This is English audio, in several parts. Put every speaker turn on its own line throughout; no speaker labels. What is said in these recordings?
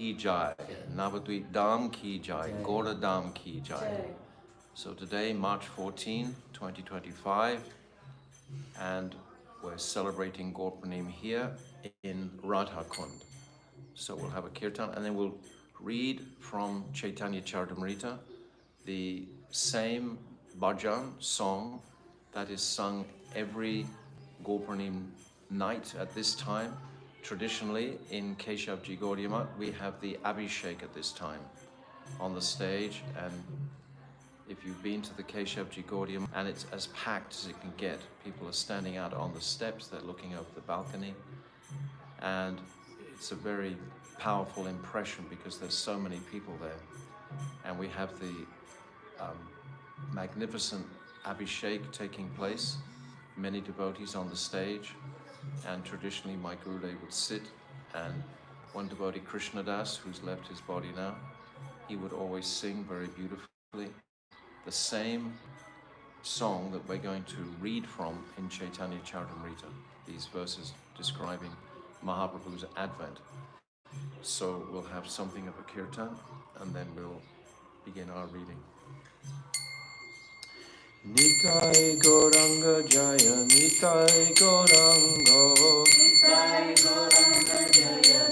Jai, Navadvip Dham Ki Jai, GAURA Dham Ki Jai. So today, March 14, 2025, and we're celebrating GAURA Purnima here in Radha Kund. So we'll have a kirtan and then we'll read from Chaitanya Charitamrita, the same bhajan song that is sung every GAURA Purnima night at this time. Traditionally, in Keshavji Gaudiya Math, we have the Abhishek at this time on the stage, and if you've been to the Keshavji Gaudiya Math, and it's as packed as it can get. People are standing out on the steps, they're looking over the balcony, and it's a very powerful impression because there's so many people there. And we have the magnificent Abhishek taking place, many devotees on the stage, and traditionally my Gurudev would sit, and one devotee, Krishna Das, who's left his body now, he would always sing very beautifully the same song that we're going to read from in Chaitanya Charitamrita, these verses describing Mahaprabhu's advent. So we'll have something of a kirtan, and then we'll begin our reading. Nitai Gauranga Jaya, Nitai Gauranga, Nitai Gauranga Jaya,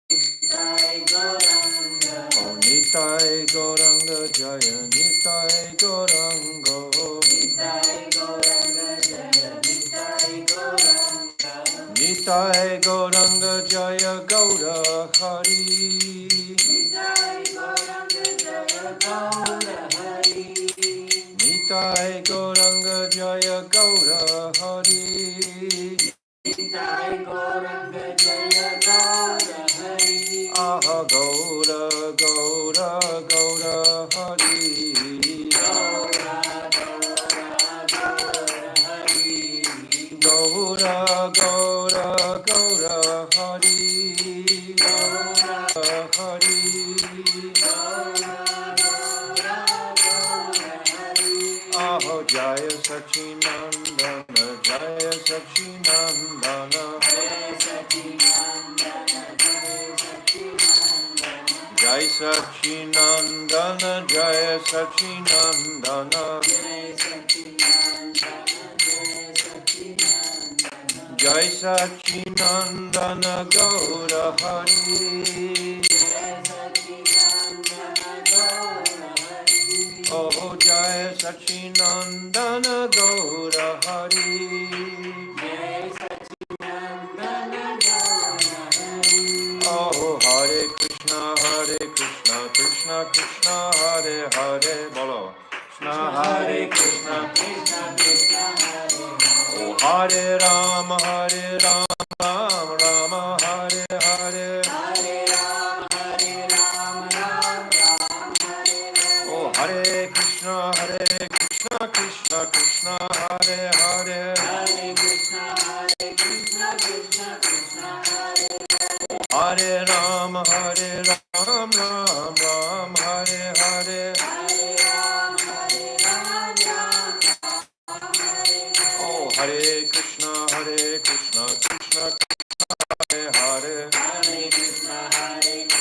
Nitai Gauranga, Oh Nitai Gauranga Jaya, Nitai Gauranga, Nitai Gauranga Jaya, Nitai Gauranga, Nitai Gauranga Jaya Gaura Hari, Nitai Gauranga Jaya Gaura Hari, Nitai Gauranga Jaya Gaura Hari, Nitai Gauranga Jaya Gaura Hari, Aha Gaura Gaura Gaura Hari, Gaura Gaura Gaura Hari, Gaura Gaura Gaura Hari, Gaura Hari, Aho Jaya Sachinandana, Jaya Sachinandana, Jaya Sachinandana, Jaya Sachinandana, Jaya Sachinandana Gaura Hari, Oh Jaya Sachinandana Gaura Hari, Oh Hare Krishna, Krishna Krishna, Hare Hare, Bolo, Krishna Hare Krishna, Krishna Krishna, Hare Hare, Oh Hare Rama, Rama Rama, Hare Hare, Hare Rama, Rama Hare, Oh Hare Krishna, Krishna Krishna, Hare Hare, Hare Krishna, Krishna Krishna, Hare Hare, Hare Rama, Ram Ram, Hare Hare, Hare Rama, Ram Hare Hare, Oh Hare Krishna, Krishna Krishna, Hare Hare, Hare Krishna,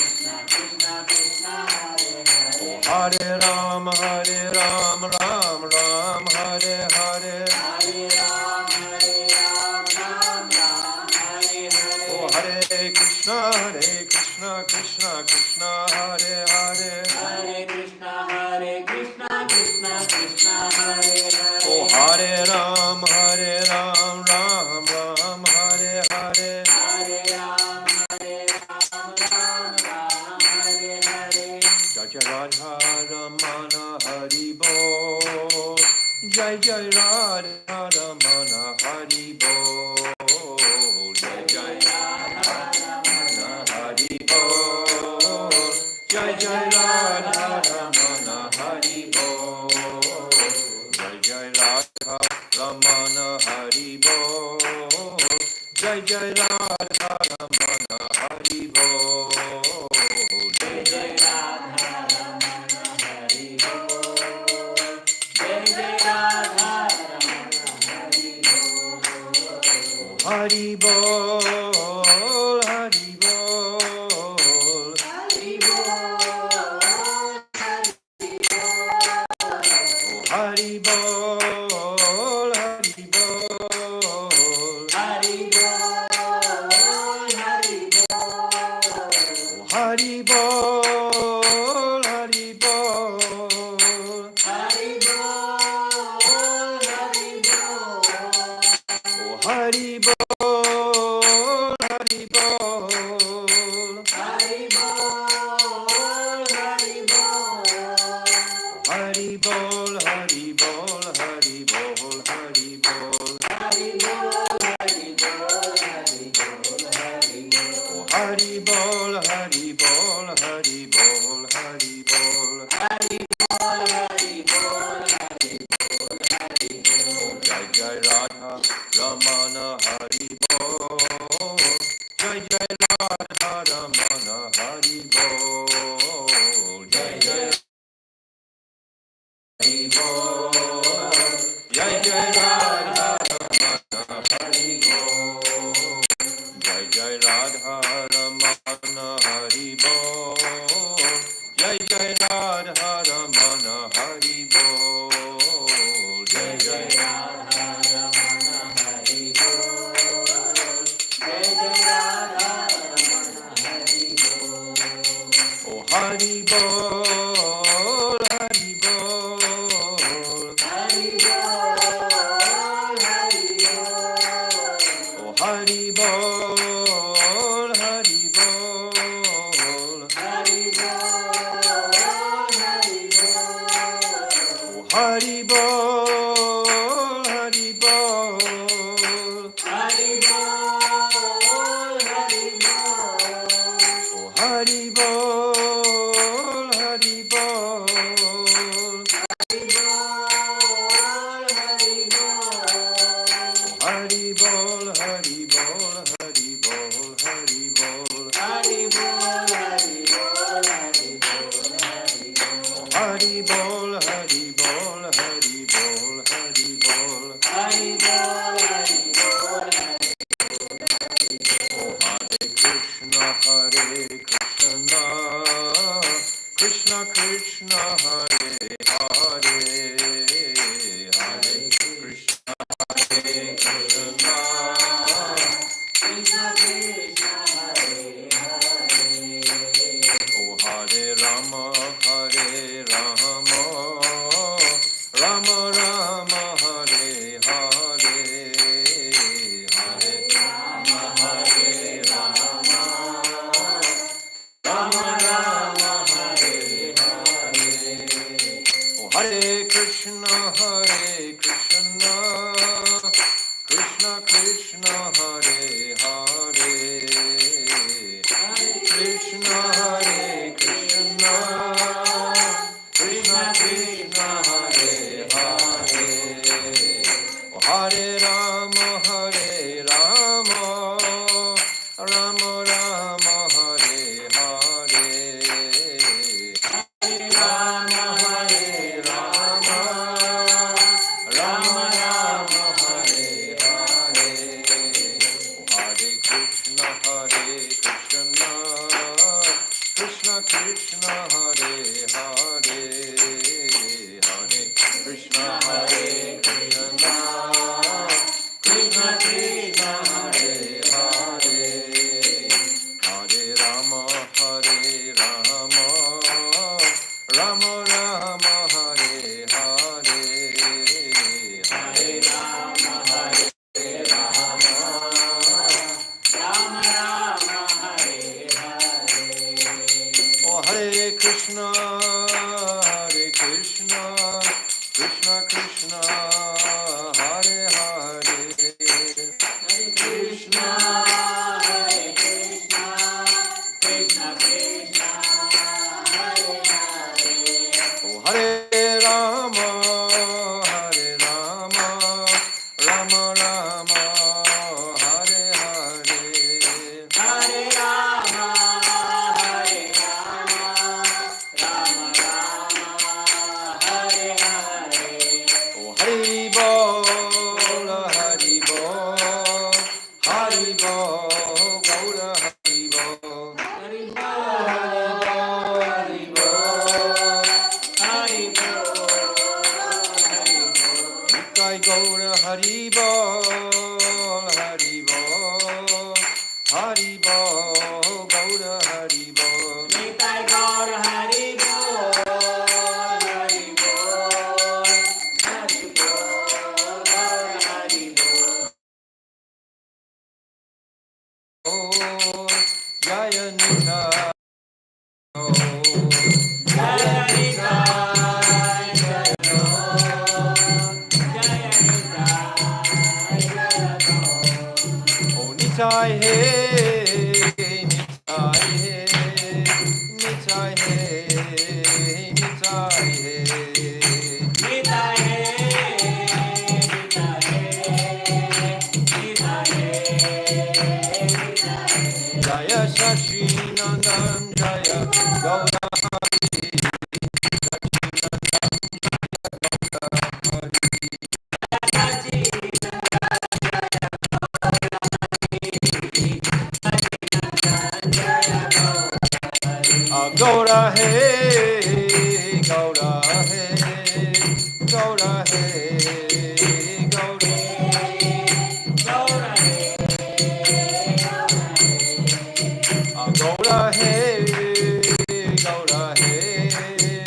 Krishna Krishna, Hare Hare, Hare Rama, Ram Ram, Hare Hare, Hare Rama, Ram Hare Hare, Oh Hare Krishna, Krishna Krishna, Hare Hare, Hare Krishna, Krishna Krishna, Hare Hare, Oh Hare Ram, Ram Ram, Hare Hare, Hare Rama, Ram Hare Hare, Jai Radha Ramana Hari Bo, Jai Radha Ramana Hari Bo, Jai Radha Ramana Hari Bo, Jai Radha Ramana Hari Bo, Jai Radha Ramana Hari Bo, Jai Radha Ramana Hari Bo, Jai Radha Ramana Hari Bo, Jai Radha Ramana Hari Bo, Hari Bol, Hari Bol, Hari Bol, Hari Bol,
Hari Bol, Hari Bol,
Hari Bol, Hari Bol,
Hari Bol, Hari Bol,
Hari Bol, Hari Bol,
Hari Bol, Hari Bol,
Hari Bol, Hari Bol, Hari Bol, Hari Bol,
Hari Bol, Hari Bol, Hari Bol, Hari Bol.
Hari Bol, Hari Bol, Hari Bol, Hari Bol,
Hari Bol, Hari Bol, Hari Bol, Hari Bol.
Jai Jai Radha Ramana Hari Bol, Jai Jai Radha Ramana Hari Bol, Jai Jai Hari Bol, Jai Jai Radha Ramana Hari Bol, Jai Jai Radha Ramana Hari Bol, Jai Jai Radha Ramana Hari Bol, Jai Jai
Radha Ramana Hari Bol, Jai Jai Radha Ramana Hari Bol.
Oh Hari Bol, Hari Bol,
Hari Bol, Hari Bol,
oh Hari Bol, Hari Bol,
Hari Bol, Hari Bol,
oh Hari Bol, Hari Bol,
Hari Bol, Hari Bol,
oh Hari Bol, Hari Bol,
Hari Bol, Hari Bol,
Hari Bol, Hari Bol, Hari Bol, Hari Bol,
Hari Bol, Hari Bol, Hari Bol, Hari Bol.
Hari Bol, Hari Bol, Hari Bol, Hari Bol,
Hari Bol, Hari Bol, Hari
oh Hare Krishna, Hare Krishna, Krishna Krishna, Hare Hare, Hare Krishna, Hare Krishna,
Krishna Krishna, Hare Hare.
oh Hare Rama, Hare Rama, Rama Rama, Hare Hare, Hare
Rama, Hare Rama, Rama Rama, Hare Hare.
oh Hare Krishna, Hare Krishna, Krishna Krishna, Hare Hare, Krishna Hare Krishna, Krishna Krishna, Hare Hare, oh Hare Rama, Hare Rama, Rama Rama, Hare Hare,
Rama, Hare Rama, Rama Rama, Hare Hare.
Hare Krishna, Hare Krishna, Krishna Krishna, Hare Hare, Hare Krishna, Hare Krishna, Krishna Krishna, Hare Hare, Hare Rama, Hare Rama, Rama Rama, Hare Hare, Hare
Rama, Hare Rama, Rama Rama, Hare Hare.
oh Hare Krishna, Hare Krishna, Krishna Krishna, Hare Hare,
Hare Krishna, Hare Krishna, Krishna Krishna, Hare Hare.
oh Hare Rama, Hare Rama, Rama Rama, Hare Hare,
Hare Rama, Hare Rama, Rama Rama, Hare Hare.
oh Hare Gaura Haribo, Haribo, Haribo, Gaura Haribo.
Nitai Gaur Haribo, Haribo, Haribo, Gaur Haribo.
Oh, Jaya Nitai.
Jaya Nitai, Jaya Gaur, Jaya Nitai, Jaya Gaur.
Oh, Nitai hey, Nitai hey, Nitai hey, Nitai hey.
Nitai
Jaya Sachinandan Jaya Gaura Hari Gaura Hey Gaura Hey Gaura Hey Gaura Gaura Hey Gaura Hey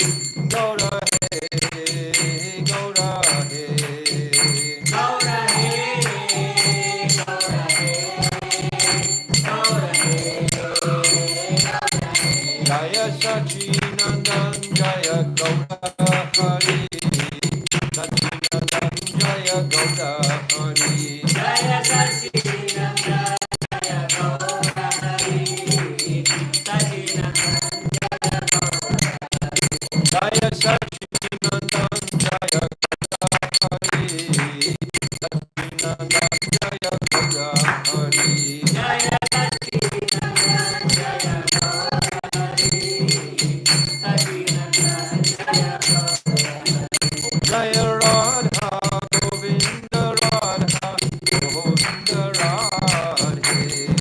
Gaura Hey Gaura Jaya Sachinandan Jaya Gaura Hari Sachinandan Jaya Gaura Hari
Jaya Sachinanda, Jaya Gaura Hari, Sachinanda,
Jaya Sachinandan Jaya Hari Sachinandan Jaya Gaura Hari
Jaya Sachinanda, Jaya Gaura Hari, Sachinanda, Jaya Gaura.
Jaya Radha Govinda Radha Govinda Radhe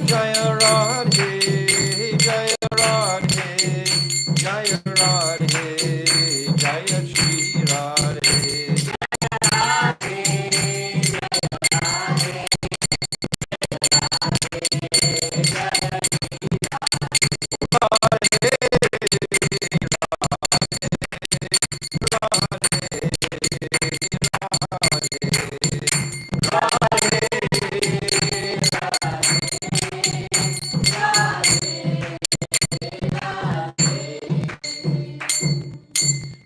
Jaya Radhe Jaya Radhe Jaya Radhe Jaya Shri Radhe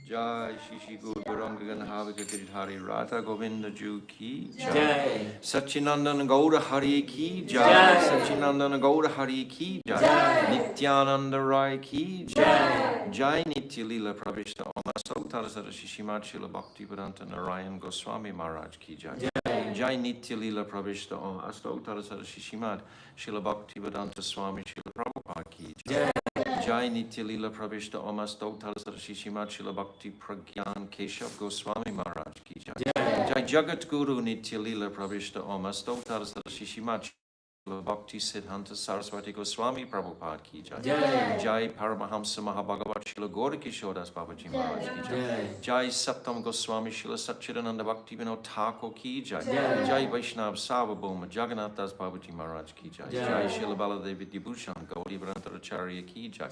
Jai Shishi Guru Gauranga Havika Giridhari Radha Govinda Ju Ki Jai
Jai.
Sachinandan Gaura Hari Ki Jai
Jai.
Sachinandan Gaura Hari Ki Jai
Jai.
Nityananda Rai Ki Jai
Jai.
Jai Nitya Lila Pravishta Oma Sautarasara Shishimat Shila Bhakti Vedanta Narayan Goswami Maharaj Ki Jai Jai Nitya Lila Pravishta Oma Astautarasara Shishimat Shila Bhakti Vedanta Swami Shila Prabhupada Ki Jai Jai Nitya Lila Pravishta Om Astautarasara Shishimat Shila Bhakti Pragyan Keshav Goswami Maharaj Ki Jai Jai Jagat Guru Nitya Lila Pravishta Om Astautarasara Shishimat Shila Bhakti Siddhanta Saraswati Goswami Prabhupada Ki Jai Jai Paramahamsa Mahabhagavat Shila Gaura Kishodas Babaji Maharaj Ki Jai Jai Saptam Goswami Shila Satchidananda Bhakti Vinod Thakur Ki Jai Jai Vaishnav Sarvabhauma Jagannath Das Babaji Maharaj Ki Jai Jai Shila Baladevi Dibhushan Gauri Varantaracharya Ki Jai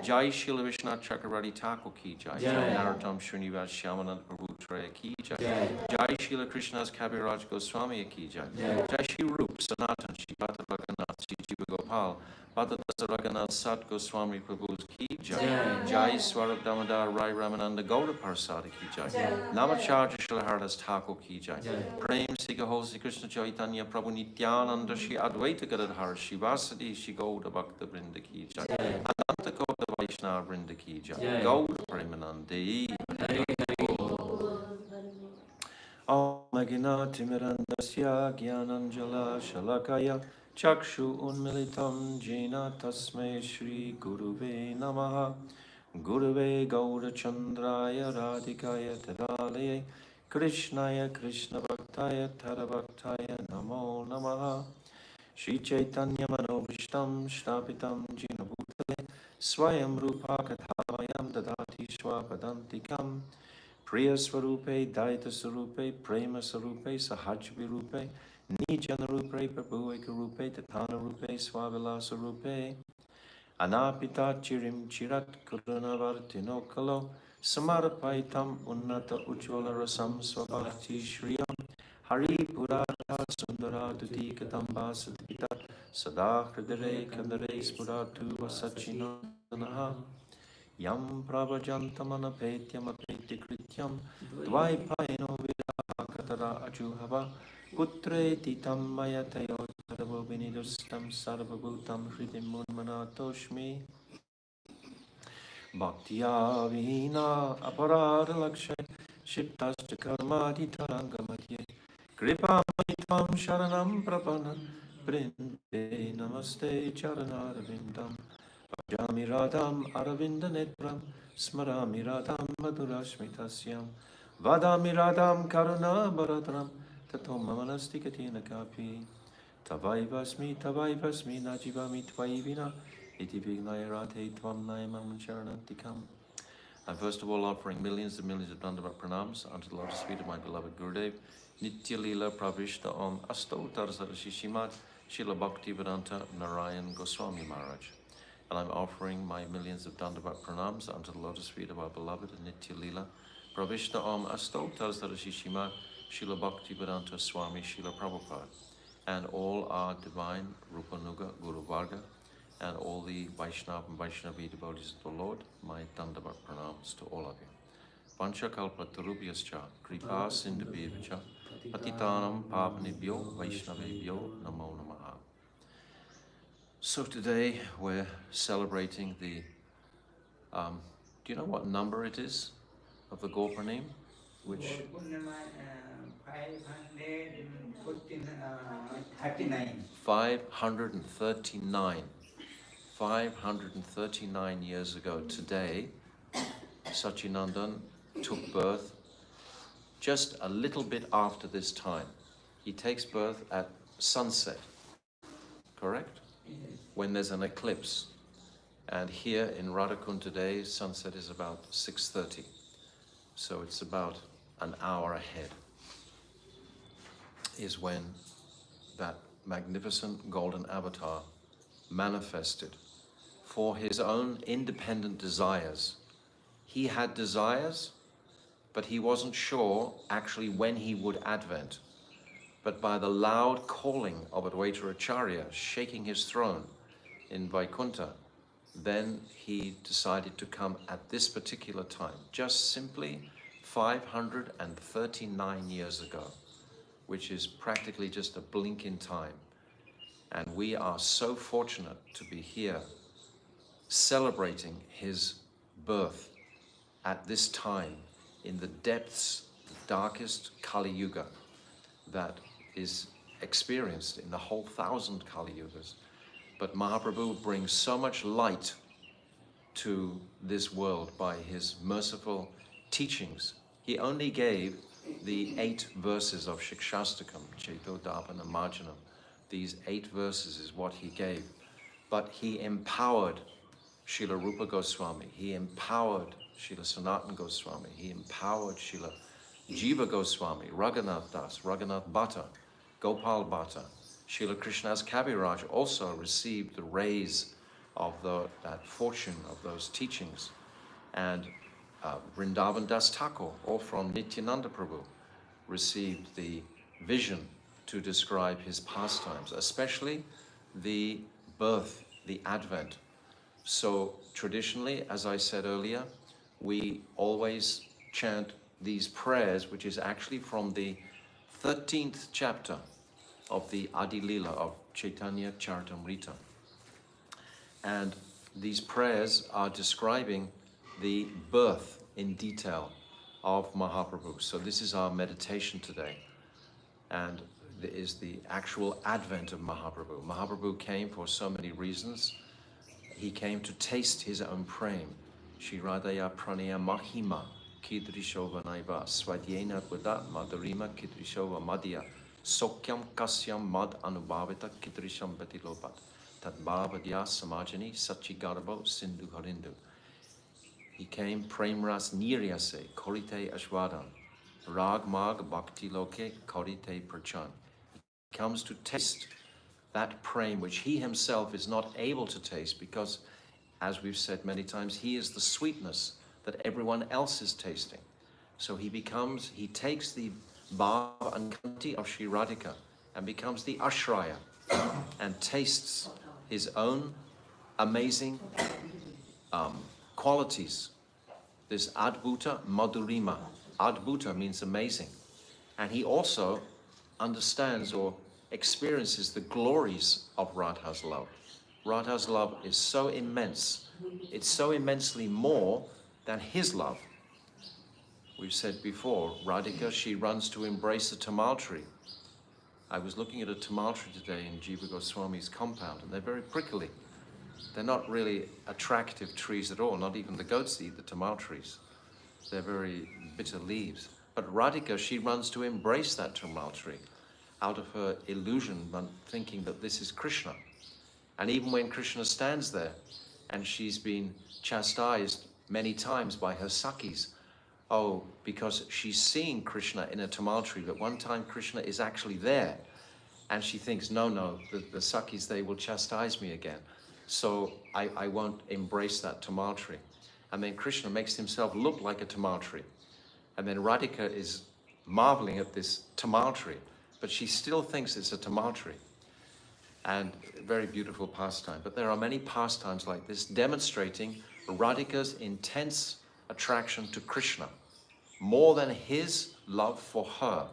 Jai Shila Vishnath Chakravarti Thakur Ki Jai Jai Narottam Srinivas Shyamanand Prabhu Traya Ki Jai Jai Shila Krishna's Kabiraj Goswami Ki Jai Jai Shri Rup Sanatan Shri Bhatta Raghunath Shri Jiva Gopal Bhatta Dasa Raghunath Sat Goswami Prabhu's Ki Jai Jai Swarup Damodar Rai Ramananda Gaura Parsada Ki Jai Namacharya Shila Haridas Thakur Ki Jai Prem Sikha Hosi Krishna Chaitanya Prabhu Nityananda Shri Advaita Gadadhar Shri Vasadi Shri Gauda Bhakta Vrinda Ki Jai Ananta Gauda Vaishnava Vrinda Ki Jai Gauda Premanande Om Maginati Mirandasya Gyananjala Shalakaya Chakshu Unmilitam Jena Tasmai Shri Guruve Namaha Guruve Gaura Chandraya Radhikaya Tadalaye Krishnaya Krishna Bhaktaya Tadabhaktaya Namo Namaha Shri Chaitanya Manobhishtam Shtapitam Jina Bhutale Swayam Rupa Kathamayam Dadati Swapadantikam Priya Swarupe Daita Sarupe Prema Sarupe Sahajvi Rupe Nijana Rupe Prabhueka Rupe Tatana Rupe Swavilasa Rupe Anapita Chirim Chirat Kuranavartino Kalo Samarapaitam Unnata Ujvala Rasam Swabhakti Shriyam Hari Purata Sundara Duti Katamba Satita Sada Hridare Kandare Spuratu Vasachinaha Yam Pravajantamana Petyam Apeti Krityam Dvaipaino Virakatara Ajuhava Putre Titam Mayatayo Sarva Vinidustam Sarva Bhutam Hridim Munmanatoshmi Bhaktya Vihina Aparada Lakshay Shiptashta Karmati Tarangamatye Kripa Maitvam Sharanam Prapana Brinde Namaste Charanarvindam Bhajami Radham Aravinda Netram Smarami Radham Madhurashmitasyam Vadami Radham Karuna Bharadram Tatom Mamanasti Katina Kapi Tavaivasmi Najivami Tvaivina Iti Vignaya Radhe Tvam Naimam Sharanantikam. I'm first of all offering millions and millions of Dandavat pranams unto the lotus feet of my beloved Gurudev, Nitya Leela Pravishta Om Asto Tarsara Shishimat Srila Bhaktivedanta Narayan Goswami Maharaj. And I'm offering my millions of Dandavat pranams unto the lotus feet of our beloved Nitya Leela Pravishta Om Asto Tarsara Shishimat Srila Bhaktivedanta Swami Srila Prabhupada, and all our divine Rupanuga Guru Varga, and all the Vaishnava and Vaishnavi devotees of the Lord, my Dandavat pranams to all of you. Panchakalpa Tarubhyascha, Kripa Sindhubhyacha, Patitanam Pavanebhyo, Vaishnavebhyo, Namo Namaha. So today we're celebrating the, do you know what number it is of the GAURA Purnima? Which?
GAURA Purnima 539.
539. 539 years ago today, Sachinandan took birth just a little bit after this time. He takes birth at sunset, correct?
Yes.
When there's an eclipse. And here in Radhakund today, sunset is about 6:30. So it's about an hour ahead is when that magnificent golden avatar manifested for his own independent desires. He had desires, but he wasn't sure actually when he would advent. But by the loud calling of Advaita Acharya shaking his throne in Vaikuntha, then he decided to come at this particular time, just simply 539 years ago, which is practically just a blink in time. And we are so fortunate to be here celebrating his birth at this time in the depths, the darkest Kali Yuga that is experienced in the whole 1,000 Kali Yugas. But Mahaprabhu brings so much light to this world by his merciful teachings. He only gave the 8 verses of Shikshastakam, Cheto Dapana Marjanam. These 8 verses is what he gave. But he empowered Srila Rupa Goswami, he empowered Srila Sanatana Goswami, he empowered Srila Jiva Goswami, Raghunath Das, Raghunath Bhatta, Gopal Bhatta. Srila Krishnadas Kaviraj also received the rays of that fortune of those teachings. And Vrindavan Das Thakur, all from Nityananda Prabhu, received the vision to describe his pastimes, especially the birth, the advent. So traditionally, as I said earlier, we always chant these prayers, which is actually from the 13th chapter of the Adi Lila of Chaitanya Charitamrita. And these prayers are describing the birth in detail of Mahaprabhu. So this is our meditation today. And it is the actual advent of Mahaprabhu. Mahaprabhu came for so many reasons. He came to taste his own prem. Shri Radhaya Pranaya Mahima Kidrishova Naiva Svadyena Buddha Madhurima Kidrishova Madhya Sokyam Kasyam Mad Anubhavita Kidrisham Betilopat Tadbhavadya Samajani Sachigarabo Sindhu Harindu. He came Premras Niryase Korite Ashwadan Rag Mag Bhakti Loke Korite Prachan. He comes to taste that prem which he himself is not able to taste because, as we've said many times, he is the sweetness that everyone else is tasting. So he takes the bhav and kanti of Sri Radhika and becomes the ashraya and tastes his own amazing qualities. This adbhuta madhurima. Adbhuta means amazing. And he also understands or experiences the glories of Radha's love. Radha's love is so immense. It's so immensely more than his love. We've said before, Radhika, she runs to embrace a tamal tree. I was looking at a tamal tree today in Jiva Goswami's compound, and they're very prickly. They're not really attractive trees at all, not even the goats eat the tamal trees. They're very bitter leaves. But Radhika, she runs to embrace that tamal tree out of her illusion, thinking that this is Krishna. And even when Krishna stands there, and she's been chastised many times by her Sakhis, because she's seeing Krishna in a tamal tree, but one time Krishna is actually there, and she thinks, no, the Sakhis, they will chastise me again, so I won't embrace that tamal tree. And then Krishna makes himself look like a tamal tree, and then Radhika is marveling at this tamal tree, but she still thinks it's a tamal tree. And very beautiful pastime. But there are many pastimes like this demonstrating Radhika's intense attraction to Krishna, more than his love for her.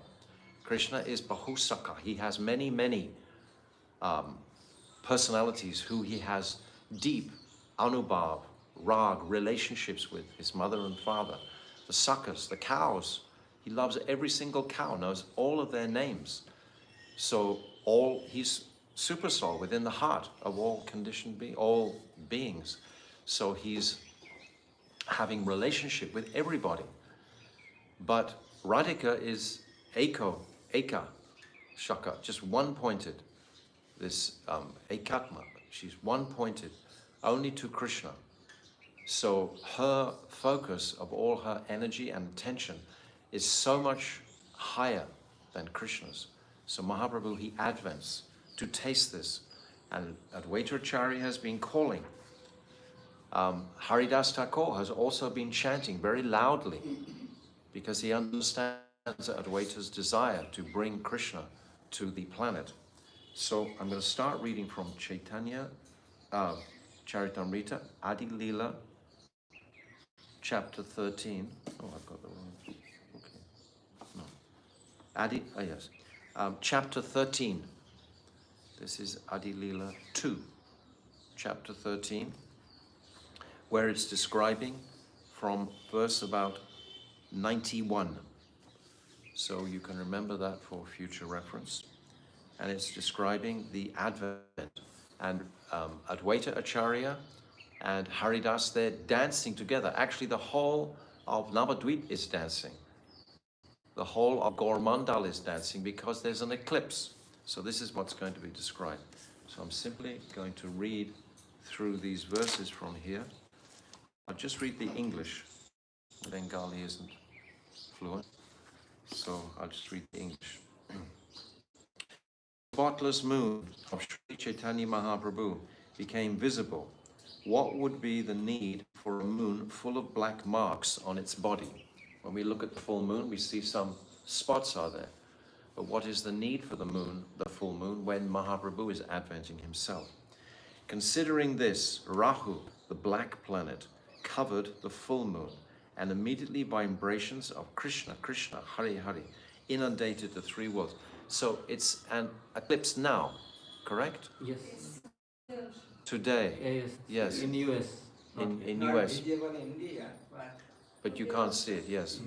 Krishna is Bahusaka. He has many personalities who he has deep anubhav, rag, relationships with, his mother and father. The sakas, the cows. He loves every single cow, knows all of their names. So he's super soul within the heart of all conditioned all beings. So he's having relationship with everybody. But Radhika is eka, shaka, just one-pointed. This ekatma, she's one-pointed, only to Krishna. So her focus of all her energy and attention is so much higher than Krishna's. So Mahaprabhu, he advents to taste this. And Advaita Acharya has been calling. Haridas Thakur has also been chanting very loudly because he understands Advaita's desire to bring Krishna to the planet. So I'm going to start reading from Chaitanya Charitamrita, Adi Leela, chapter 13. Oh, I've got the wrong. Okay. No. Yes. Chapter 13. This is Adi Leela 2, chapter 13, where it's describing from verse about 91. So you can remember that for future reference. And it's describing the Advent. And Advaita Acharya and Haridas, they're dancing together. Actually, the whole of Navadvip is dancing. The whole of Gaur is dancing because there's an eclipse. So this is what's going to be described. So I'm simply going to read through these verses from here. I'll just read the English. Bengali isn't fluent, so I'll just read the English. Spotless moon of Sri Chaitanya Mahaprabhu became visible. What would be the need for a moon full of black marks on its body? When we look at the full moon, we see some spots are there. But what is the need for the moon, the full moon, when Mahaprabhu is adventing himself? Considering this, Rahu, the black planet, covered the full moon, and immediately vibrations of Krishna, Krishna, Hari, Hari, inundated the three worlds. So it's an eclipse now, correct?
Yes.
Today?
Yes. In US.
In US. But you can't see it, yes.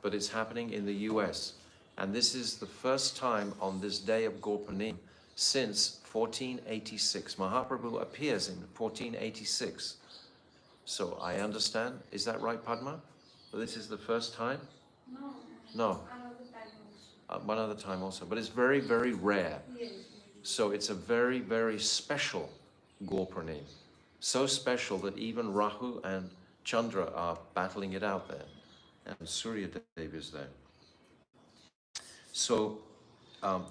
But it's happening in the US. And this is the first time on this day of GAURA PURNIMA since 1486. Mahaprabhu appears in 1486. So I understand. Is that right, Padma? Well, this is the first time? No. One other time also. But it's very, very rare. So it's a very, very special GAURA PURNIMA. So special that even Rahu and Chandra are battling it out there, and Surya Dev is there. So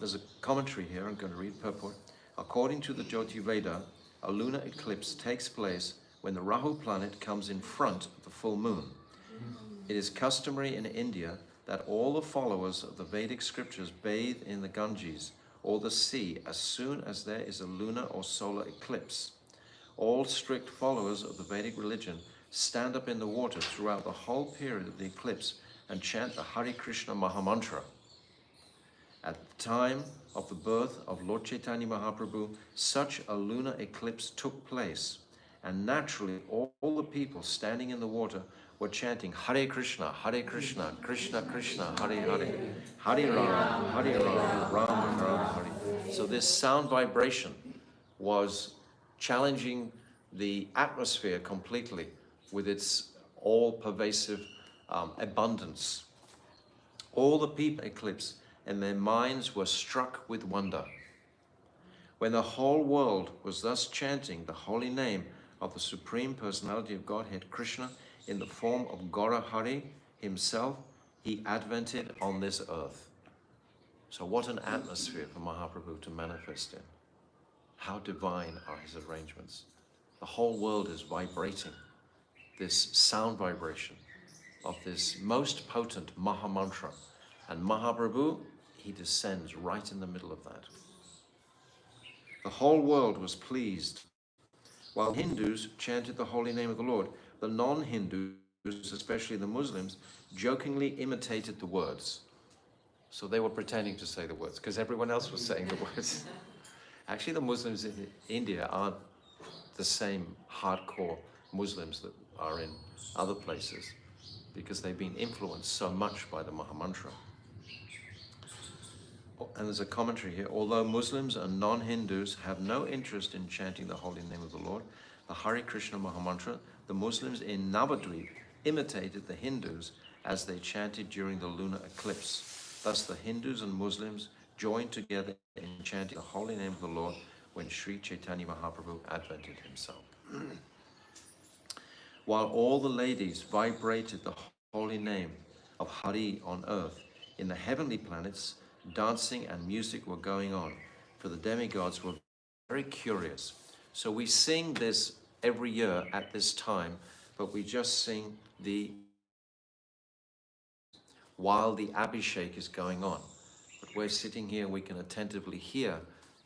there's a commentary here, I'm going to read purport. According to the Jyoti Veda, a lunar eclipse takes place when the Rahu planet comes in front of the full moon. It is customary in India that all the followers of the Vedic scriptures bathe in the Ganges or the sea as soon as there is a lunar or solar eclipse. All strict followers of the Vedic religion stand up in the water throughout the whole period of the eclipse and chant the Hare Krishna Mahamantra. At the time of the birth of Lord Chaitanya Mahaprabhu, such a lunar eclipse took place, and naturally all the people standing in the water were chanting Hare Krishna, Krishna Krishna, Hare Hare, Hare Rama, Rama Rama Hare. So this sound vibration was challenging the atmosphere completely with its all-pervasive abundance. All the people eclipse, and their minds were struck with wonder. When the whole world was thus chanting the holy name of the Supreme Personality of Godhead, Krishna, in the form of Gaura Hari himself, he advented on this earth. So what an atmosphere for Mahaprabhu to manifest in. How divine are his arrangements. The whole world is vibrating, this sound vibration of this most potent Mahamantra. And Mahaprabhu, he descends right in the middle of that. The whole world was pleased. While Hindus chanted the holy name of the Lord, the non-Hindus, especially the Muslims, jokingly imitated the words. So they were pretending to say the words because everyone else was saying the words. Actually, the Muslims in India aren't the same hardcore Muslims that are in other places because they've been influenced so much by the Mahamantra. And there's a commentary here. Although Muslims and non-Hindus have no interest in chanting the holy name of the Lord, the Hare Krishna Mahamantra, the Muslims in Navadvip imitated the Hindus as they chanted during the lunar eclipse. Thus the Hindus and Muslims joined together in chanting the holy name of the Lord when Sri Chaitanya Mahaprabhu advented himself. While all the ladies vibrated the holy name of Hari on earth, in the heavenly planets, dancing and music were going on, for the demigods were very curious. So we sing this every year at this time, but we just sing while the Abhishek is going on. But we're sitting here, we can attentively hear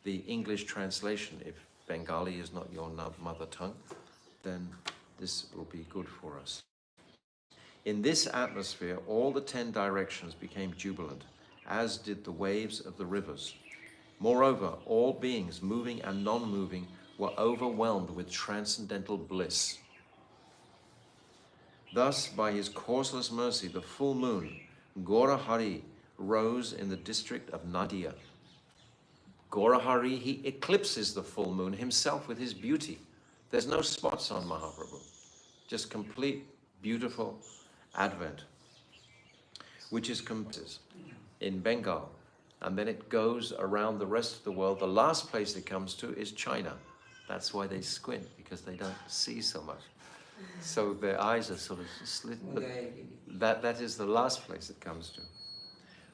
the English translation. If Bengali is not your mother tongue, then this will be good for us. In this atmosphere, all the 10 directions became jubilant, as did the waves of the rivers. Moreover, all beings, moving and non-moving, were overwhelmed with transcendental bliss. Thus, by his causeless mercy, the full moon, Gaura Hari, rose in the district of Nadia. Gaura Hari, he eclipses the full moon himself with his beauty. There's no spots on Mahaprabhu, just complete, beautiful advent, which is in Bengal, and then it goes around the rest of the world. The last place it comes to is China. That's why they squint, because they don't see so much. So their eyes are sort of slit, but that is the last place it comes to.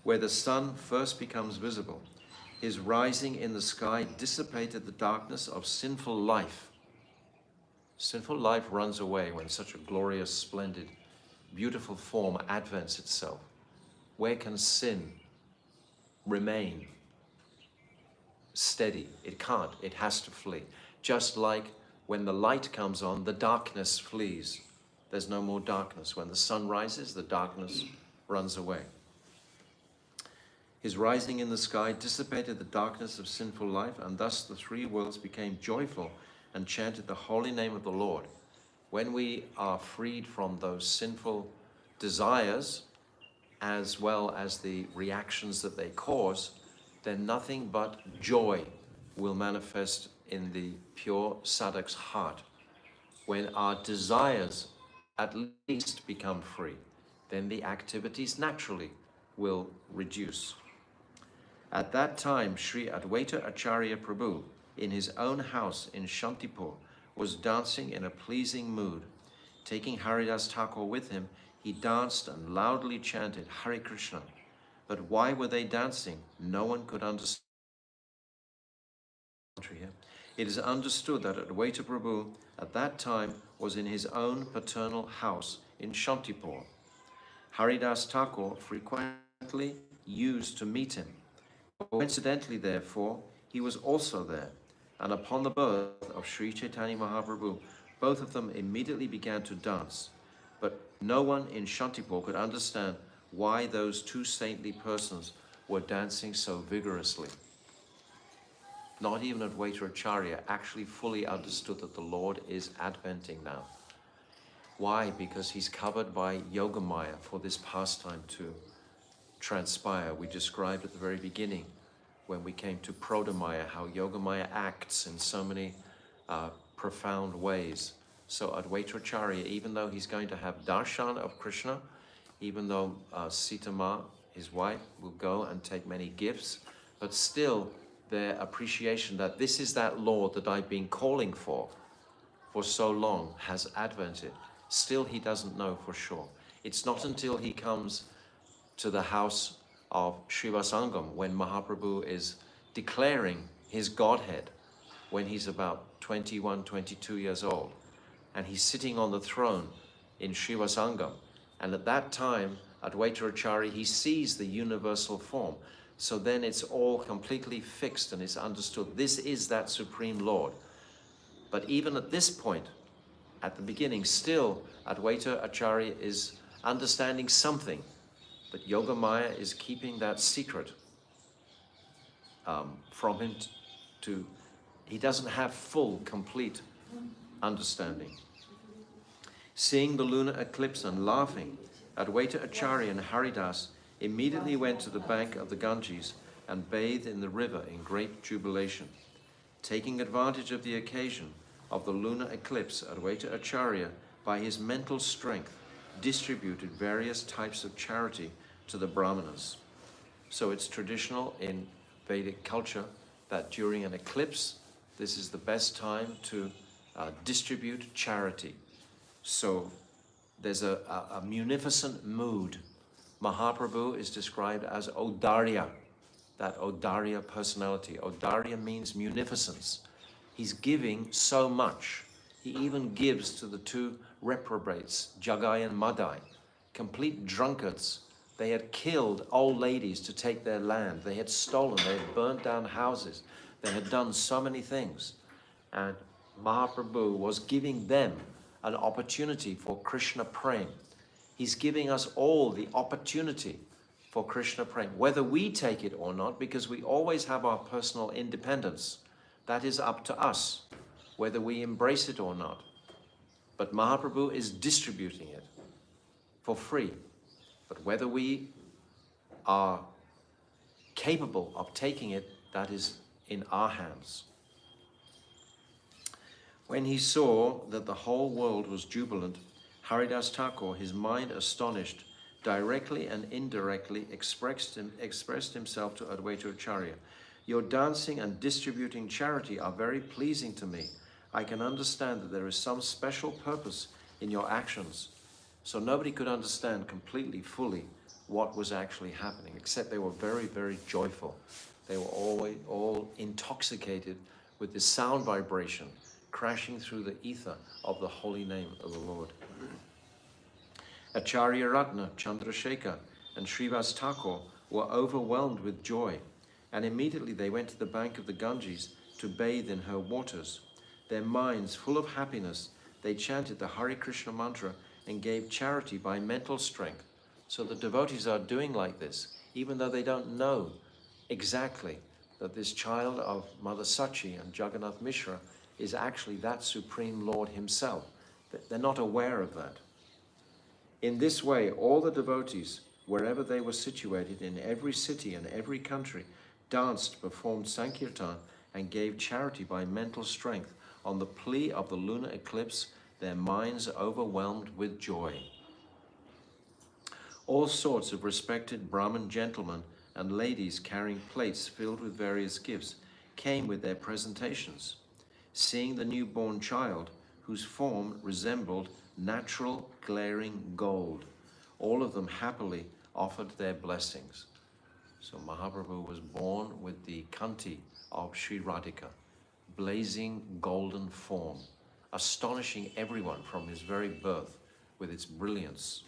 Where the sun first becomes visible, his rising in the sky dissipated the darkness of sinful life. Sinful life runs away when such a glorious, splendid, beautiful form advents itself. Where can sin remain steady? It can't. It has to flee. Just like when the light comes on, the darkness flees. There's no more darkness. When the sun rises, the darkness runs away. His rising in the sky dissipated the darkness of sinful life, and thus the three worlds became joyful and chanted the holy name of the Lord. When we are freed from those sinful desires, as well as the reactions that they cause, then nothing but joy will manifest in the pure sadhak's heart. When our desires at least become free, then the activities naturally will reduce. At that time, Sri Advaita Acharya Prabhu, in his own house in Shantipur, was dancing in a pleasing mood. Taking Haridas Thakur with him, he danced and loudly chanted Hare Krishna. But why were they dancing? No one could understand. It is understood that Advaita Prabhu at that time was in his own paternal house in Shantipur. Haridas Thakur frequently used to meet him. Coincidentally, therefore, he was also there, and upon the birth of Sri Chaitanya Mahaprabhu, both of them immediately began to dance. But no one in Shantipur could understand why those two saintly persons were dancing so vigorously. Not even Advaita Acharya actually fully understood that the Lord is adventing now. Why? Because he's covered by Yogamaya for this pastime to transpire. We described at the very beginning when we came to Prodamaya how Yogamaya acts in so many profound ways. So Advaita Acharya, even though he's going to have darshan of Krishna, even though Sita Ma, his wife, will go and take many gifts, but still their appreciation that this is that Lord that I've been calling for so long has advented. Still he doesn't know for sure. It's not until he comes to the house of Srivasangam when Mahaprabhu is declaring his Godhead, when he's about 21, 22 years old, and he's sitting on the throne in Srivasangam. And at that time, Advaita Acharya, he sees the universal form. So then it's all completely fixed and it's understood. This is that Supreme Lord. But even at this point, at the beginning, still Advaita Acharya is understanding something. But Yogamaya is keeping that secret from him he doesn't have full, complete understanding. Seeing the lunar eclipse and laughing, Advaita Acharya and Haridas immediately went to the bank of the Ganges and bathed in the river in great jubilation. Taking advantage of the occasion of the lunar eclipse, Advaita Acharya, by his mental strength, distributed various types of charity to the Brahmanas. So it's traditional in Vedic culture that during an eclipse, this is the best time to distribute charity. So there's a munificent mood. Mahaprabhu is described as Odarya, that Odarya personality. Odarya means munificence. He's giving so much. He even gives to the two reprobates, Jagai and Madai, complete drunkards. They had killed old ladies to take their land. They had stolen, they had burnt down houses. They had done so many things. And Mahaprabhu was giving them an opportunity for Krishna Prem. He's giving us all the opportunity for Krishna Prem, whether we take it or not, because we always have our personal independence. That is up to us, whether we embrace it or not. But Mahaprabhu is distributing it for free. But whether we are capable of taking it, that is in our hands. When he saw that the whole world was jubilant, Haridas Thakur, his mind astonished, directly and indirectly expressed himself to Advaita Acharya. Your dancing and distributing charity are very pleasing to me. I can understand that there is some special purpose in your actions. So nobody could understand completely, fully what was actually happening, except they were very, very joyful. They were all intoxicated with the sound vibration crashing through the ether of the holy name of the Lord. Acharya Ratna, Chandrasekhar, and Srivas Thakur were overwhelmed with joy, and immediately they went to the bank of the Ganges to bathe in her waters. Their minds full of happiness, they chanted the Hare Krishna mantra and gave charity by mental strength. So the devotees are doing like this, even though they don't know exactly that this child of Mother Sachi and Jagannath Mishra is actually that Supreme Lord himself. They're not aware of that. In this way, all the devotees, wherever they were situated in every city and every country, danced, performed Sankirtan, and gave charity by mental strength. On the plea of the lunar eclipse, their minds overwhelmed with joy. All sorts of respected Brahmin gentlemen and ladies carrying plates filled with various gifts came with their presentations. Seeing the newborn child, whose form resembled natural glaring gold, all of them happily offered their blessings. So Mahaprabhu was born with the Kanti of Sri Radhika, blazing golden form, astonishing everyone from his very birth with its brilliance.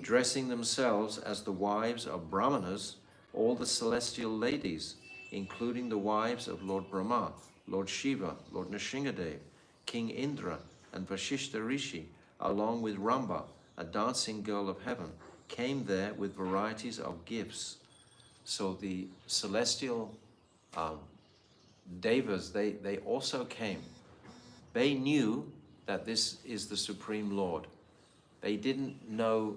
Dressing themselves as the wives of Brahmanas, all the celestial ladies, including the wives of Lord Brahma, Lord Shiva, Lord Nrsingadev, King Indra, and Vashishta Rishi, along with Ramba, a dancing girl of heaven, came there with varieties of gifts. So the celestial devas, they also came. They knew that this is the Supreme Lord. They didn't know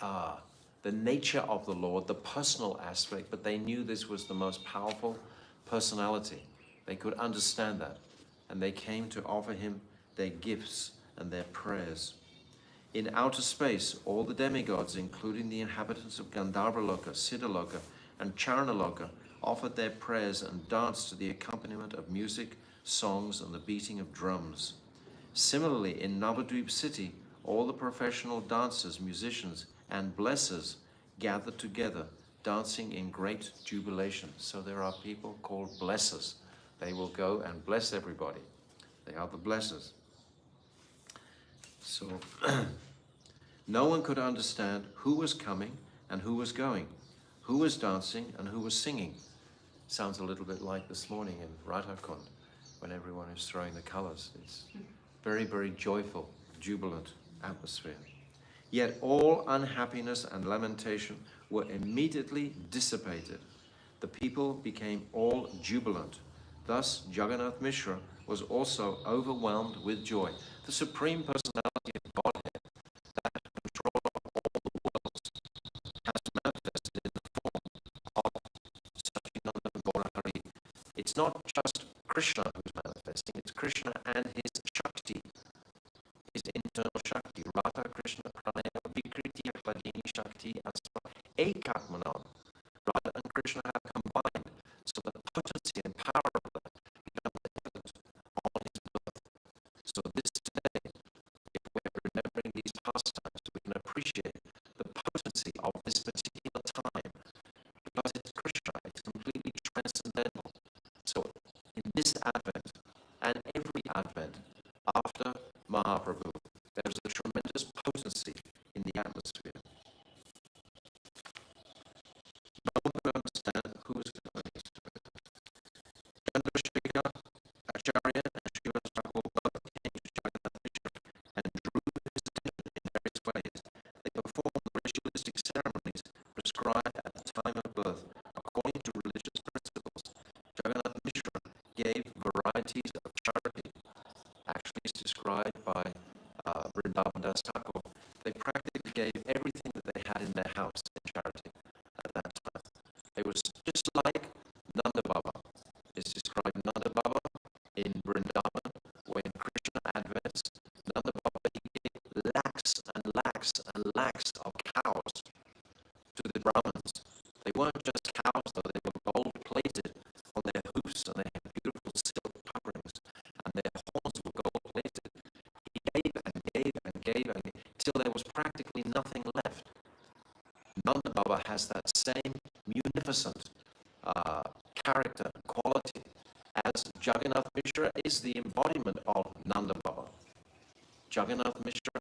the nature of the Lord, the personal aspect, but they knew this was the most powerful personality. They could understand that, and they came to offer him their gifts and their prayers. In outer space, all the demigods, including the inhabitants of Gandharvaloka, Siddhaloka, and Charanaloka, offered their prayers and danced to the accompaniment of music, songs, and the beating of drums. Similarly, in Navadvip city, all the professional dancers, musicians, and blessers gathered together, dancing in great jubilation. So there are people called blessers. They will go and bless everybody. They are the blessers. So no one could understand who was coming and who was going, who was dancing and who was singing. Sounds a little bit like this morning in Radhakund, when everyone is throwing the colors. It's very, very joyful, jubilant atmosphere. Yet all unhappiness and lamentation were immediately dissipated. The people became all jubilant. Thus, Jagannath Mishra was also overwhelmed with joy. The Supreme Personality of Godhead, that has control of all the worlds, has manifested in the form of Satchidananda Gaurahari. It's not just Krishna who's manifesting, it's Krishna and his Shakti, his internal Shakti. Radha Krishna Pranaya Vikriti Akladini Shakti Asma Ekatmanam. Radha and Krishna have combined, so the potency and power of that becomes evident on his birth. So this today, if we're remembering these pastimes, we can appreciate the potency of this particular time, because it's Krishna, it's completely transcendental. So in this Advent, and every Advent after Mahaprabhu, there's a tremendous potency in the atmosphere. No one could understand who was going to it. Chandrasekhar, Acharya, and Srivas Thakur both came to Jagannath Mishra and drew his attention in various ways. They performed the ritualistic ceremonies prescribed at the time of birth according to religious principles. Jagannath Mishra gave varieties of charity. Actually, it's described by Vrindavan Das Thakur. They practically gave everything that they had in their house in charity at that time. They were just like Nanda Baba. It's described Nanda Baba in Vrindavan, when Krishna advanced. Nanda Baba, he gave lakhs and lakhs and lakhs of cows to the Brahmins. They weren't just cows, though. They were gold-plated on their hoofs, and they had beautiful silk coverings, and their horns were gold-plated. He gave and gave and gave and gave, till there was practically nothing left. Nanda Baba has that same munificent character, quality, as Jagannath Mishra is the embodiment of Nanda Baba. Jagannath Mishra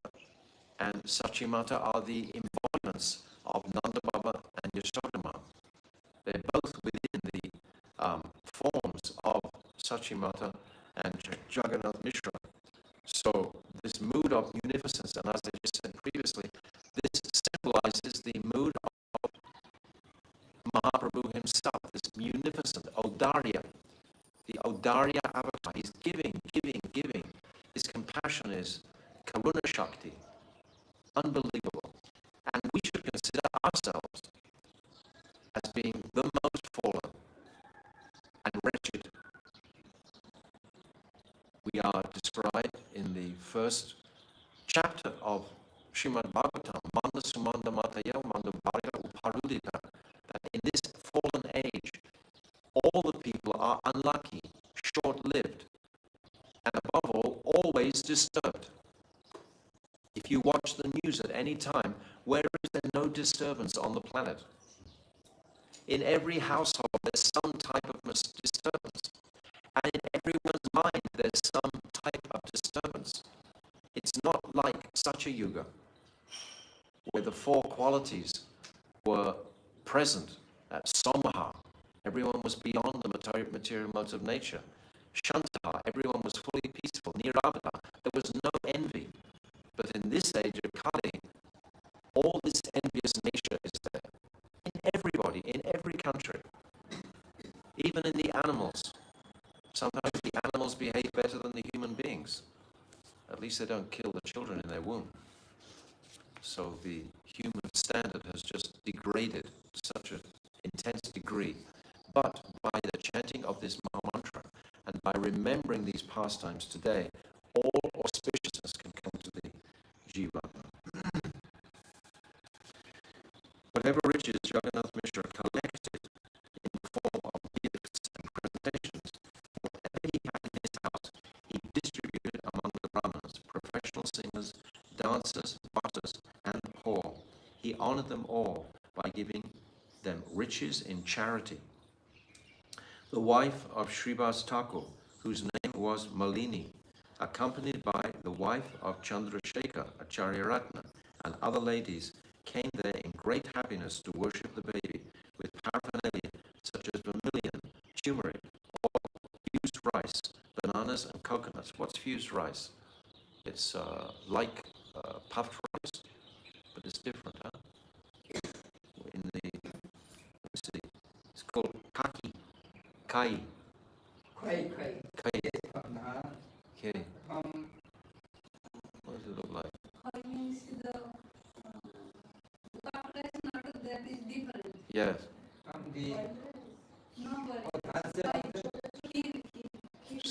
and Sachimata are the embodiments of Nanda Baba and Yashodhama. They're both within the forms of Sachimata and Jagannath Mishra. So this mood of munificence, and as I just said previously, this symbolizes the mood of Mahaprabhu himself, this munificent Audarya, the Audarya avatar. He's giving, giving, giving. His compassion is Karuna Shakti, unbelievable. And we should consider ourselves as being the most fallen and wretched. We are described in the first chapter of Srimad Bhagavatam, Manda Sumanda Mataya Manda Bharya Uparudita, that in this fallen age, all unlucky, short-lived, and above all, always disturbed. If you watch the news at any time, where is there no disturbance on the planet? In every household, there's some type of disturbance. And in everyone's mind, there's some type of disturbance. It's not like Satya Yuga, where the four qualities were present at Somaha. Everyone was beyond the material modes of nature. Shantaha, everyone was fully peaceful. Niravata, there was no envy. But in this age of Kali, all this envious nature is there. In everybody, in every country. Even in the animals. Sometimes the animals behave better than the human beings. At least they don't kill the children in their womb. So the human standard has just degraded to such an intense degree. But by the chanting of this Maha Mantra and by remembering these pastimes today, all auspiciousness can come to the Jivatma. Whatever riches Jagannath Mishra collected in the form of gifts and presentations, whatever he had in his house, he distributed among the Brahmanas, professional singers, dancers, bhatters, and the poor. He honored them all by giving them riches in charity. The wife of Srivas Thakur, whose name was Malini, accompanied by the wife of Chandrasekhar, Acharya Ratna, and other ladies, came there in great happiness to worship the baby with paraphernalia such as vermilion, turmeric, oil, fused rice, bananas, and coconuts. What's fused rice? It's like puffed rice, but it's different, huh? Let's see, it's called kaki, kai.
Kai.
Kai. Okay. What does it look like?
Kai means the calculation order that is different.
Yes.
No, but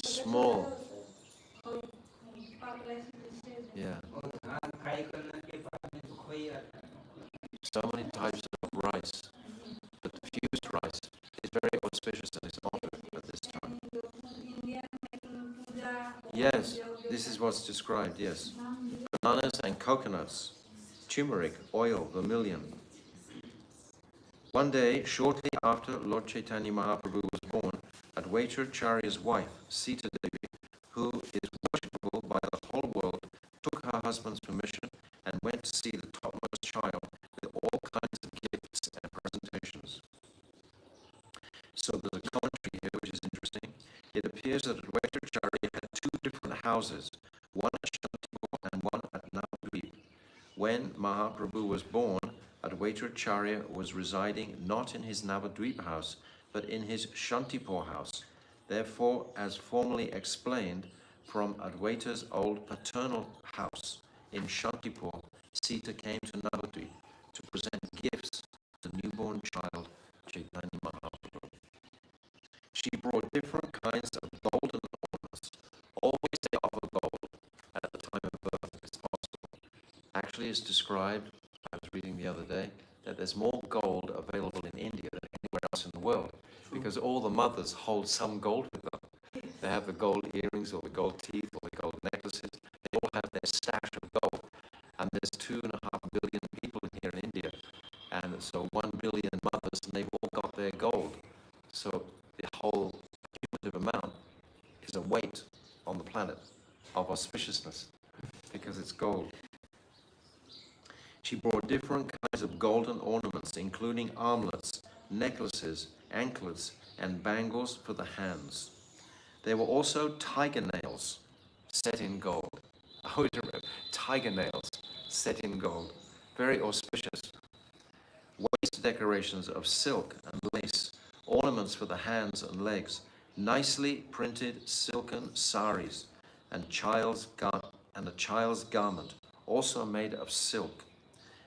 Small. Yeah. So many types of rice. But the fused rice is very auspicious and is offered at this time. Yes, this is what's described, yes. Bananas and coconuts, turmeric, oil, vermilion. One day, shortly after Lord Chaitanya Mahaprabhu was born, Advaitacharya's wife, Sita Devi, who is worshipable by the whole world, took her husband's permission and went to see the topmost child with all kinds of gifts and presentations. So there's a commentary here which is interesting. It appears that Advaitacharya had two different houses, one at Shantipur and one at Navadvip. When Mahaprabhu was born, Advaitacharya was residing not in his Navadvip house, but in his Shantipur house. Therefore, as formerly explained, from Advaita's old paternal house in Shantipur, Sita came to Navadvip to present gifts to the newborn child, Chaitanya Mahaprabhu. She brought different kinds of golden ornaments. Always they offer gold at the time of birth if it's possible. Actually, it's described, I was reading the other day, that there's more gold available in India than anywhere else in the world, because all the mothers hold some gold with them. They have the gold earrings or the gold teeth or the gold necklaces. They all have their stash of gold. And there's 2.5 billion people in here in India. And so 1 billion mothers, and they've all got their gold. So the whole cumulative amount is a weight on the planet of auspiciousness because it's gold. She brought different kinds of golden ornaments, including armlets, necklaces, anklets, and bangles for the hands. There were also tiger nails set in gold. I always remember tiger nails set in gold. Very auspicious. Waist decorations of silk and lace, ornaments for the hands and legs, nicely printed silken saris, and a child's garment, also made of silk.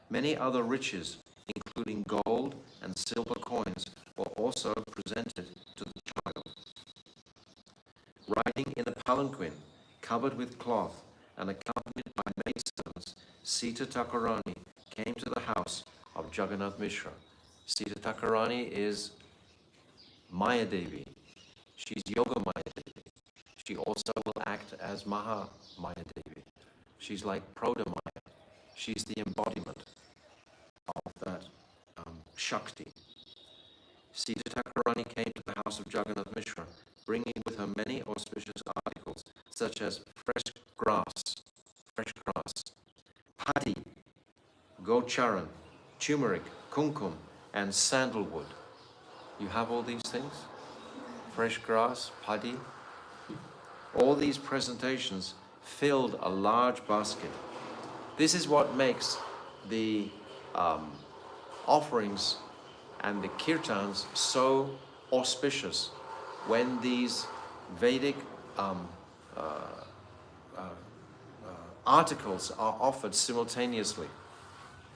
Many other riches, including gold and silver coins, were also presented to the child. Riding in a palanquin, covered with cloth, and accompanied by maidservants, Sita Thakurani came to the house of Jagannath Mishra. Sita Thakurani is Maya Devi. She's Yoga Maya Devi. She also will act as Maha Maya Devi. She's like Prodha Maya. She's the embodiment of that Shakti. Sita Thakurani came to the house of Jagannath Mishra, bringing with her many auspicious articles, such as fresh grass, paddy, gocharan, turmeric, kumkum, and sandalwood. You have all these things? Fresh grass, paddy. All these presentations filled a large basket. This is what makes the offerings and the kirtans so auspicious when these Vedic articles are offered simultaneously.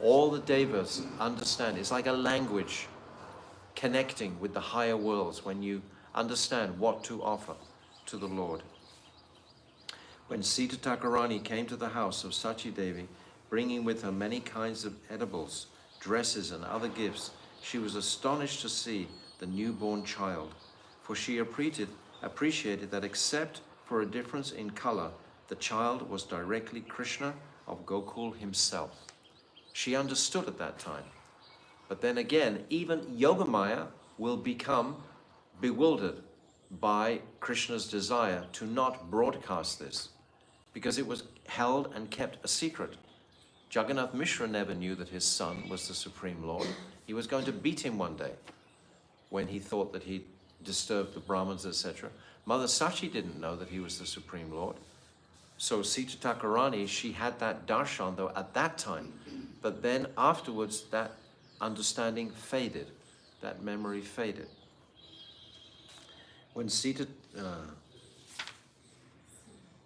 All the devas understand. It's like a language connecting with the higher worlds when you understand what to offer to the Lord. When Sita Thakurani came to the house of Sachi Devi, bringing with her many kinds of edibles, dresses and other gifts, she was astonished to see the newborn child, for she appreciated that except for a difference in color, the child was directly Krishna of Gokul himself. She understood at that time. But then again, even Yogamaya will become bewildered by Krishna's desire to not broadcast this, because it was held and kept a secret. Jagannath Mishra never knew that his son was the Supreme Lord. He was going to beat him one day when he thought that he disturbed the Brahmins, etc. Mother Sachi didn't know that he was the Supreme Lord. So Sita Thakurani, she had that darshan though at that time, but then afterwards that understanding faded, that memory faded. When Sita,